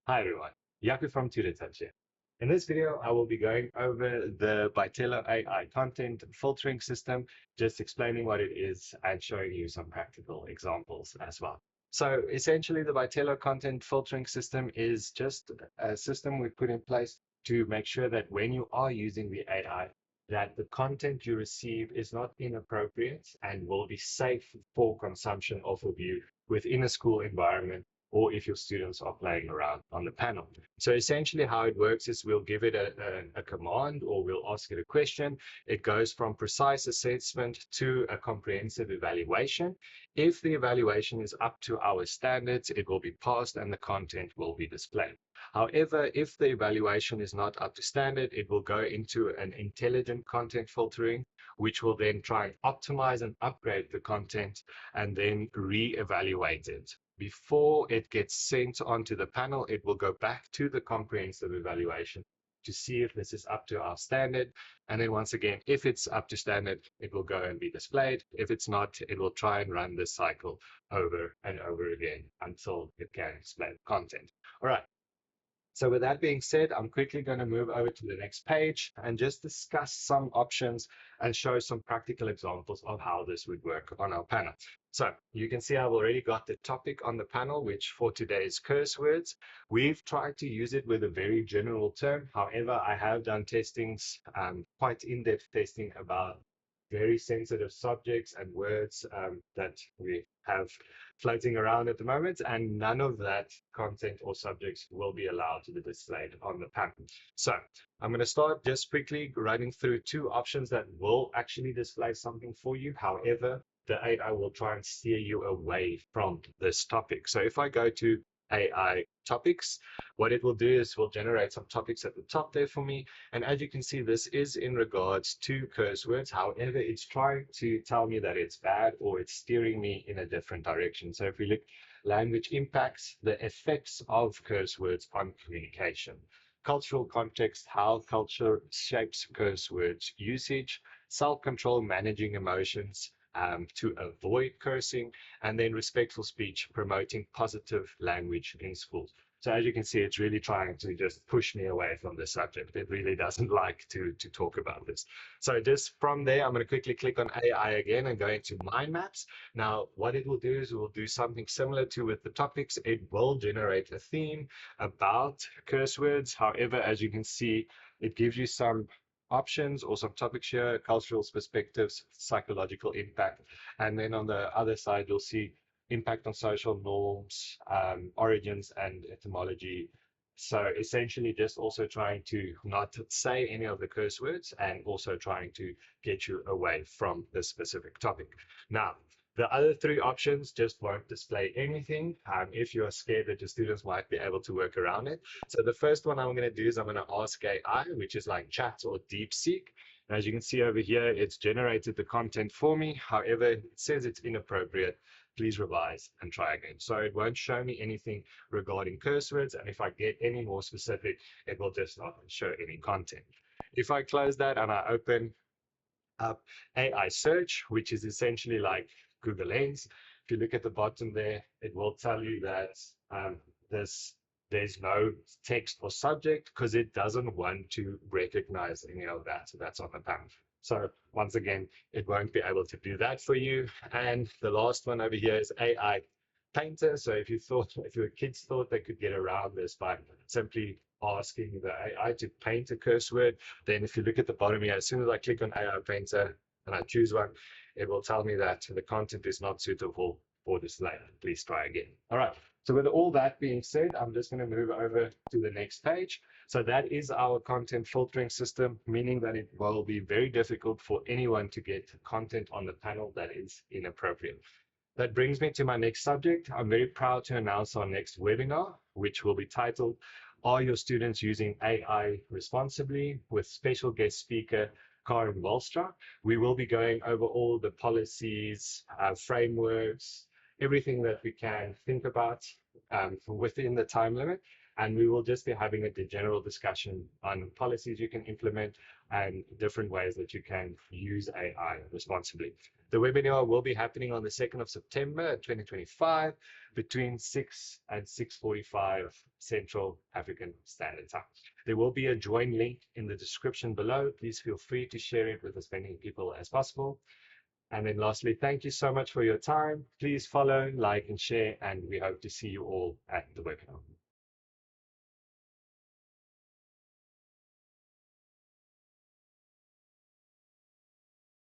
Hi everyone, Yaku from tutortouch here. In this video, I will be going over the Bytello AI content filtering system, just explaining what it is and showing you some practical examples as well. So essentially, the Bytello content filtering system is just a system we put in place to make sure that when you are using the AI, that the content you receive is not inappropriate and will be safe for consumption off of you within a school environment or if your students are playing around on the panel. So essentially how it works is we'll give it a command or we'll ask it a question. It goes from precise assessment to a comprehensive evaluation. If the evaluation is up to our standards, it will be passed and the content will be displayed. However, if the evaluation is not up to standard, it will go into an intelligent content filtering, which will then try and optimize and upgrade the content and then re-evaluate it. Before it gets sent onto the panel, it will go back to the comprehensive evaluation to see if this is up to our standard. And then once again, if it's up to standard, it will go and be displayed. If it's not, it will try and run this cycle over and over again until it can display the content. All right. So with that being said, I'm quickly going to move over to the next page and just discuss some options and show some practical examples of how this would work on our panel. So you can see I've already got the topic on the panel, which for today is curse words. We've tried to use it with a very general term. However, I have done testings, quite in-depth testing about very sensitive subjects and words that we have floating around at the moment, and none of that content or subjects will be allowed to be displayed on the panel. So I'm going to start just quickly running through two options that will actually display something for you. However, the AI will try and steer you away from this topic. So if I go to AI topics, what it will do is will generate some topics at the top there for me. And as you can see, this is in regards to curse words. However, it's trying to tell me that it's bad or it's steering me in a different direction. So if we look, language impacts, the effects of curse words on communication. Cultural context, how culture shapes curse words usage. Self-control, managing emotions, to avoid cursing, and then respectful speech, promoting positive language in schools. So as you can see, it's really trying to just push me away from the subject. It really doesn't like to talk about this. So just from there, I'm going to quickly click on AI again and go into mind maps. Now, what it will do is it will do something similar to with the topics. It will generate a theme about curse words. However, as you can see, it gives you some options or some topics here: cultural perspectives, psychological impact. And then on the other side, you'll see impact on social norms, origins and etymology. So essentially just also trying to not say any of the curse words and also trying to get you away from this specific topic. Now, the other three options just won't display anything if you are scared that your students might be able to work around it. So the first one I'm going to do is I'm going to ask AI, which is like chat or DeepSeek. And as you can see over here, it's generated the content for me. However, it says it's inappropriate. Please revise and try again. So it won't show me anything regarding curse words. And if I get any more specific, it will just not show any content. If I close that and I open up AI search, which is essentially like Google Lens. If you look at the bottom there, it will tell you that there's no text or subject because it doesn't want to recognize any of that. So that's on the panel. So once again, it won't be able to do that for you. And the last one over here is AI painter. So if your kids thought they could get around this by simply asking the AI to paint a curse word, then if you look at the bottom here, as soon as I click on AI painter and I choose one, it will tell me that the content is not suitable for display. Please try again. All right. So with all that being said, I'm just going to move over to the next page. So that is our content filtering system, meaning that it will be very difficult for anyone to get content on the panel that is inappropriate. That brings me to my next subject. I'm very proud to announce our next webinar, which will be titled, Are Your Students Using AI Responsibly? With special guest speaker, Karen Walstra. We will be going over all the policies, frameworks, everything that we can think about within the time limit. And we will just be having a general discussion on policies you can implement and different ways that you can use AI responsibly. The webinar will be happening on the 2nd of September 2025 between 6 and 6:45 Central African Standard Time. There will be a join link in the description below. Please feel free to share it with as many people as possible. And then lastly, thank you so much for your time. Please follow, like, and share, and we hope to see you all at the webinar.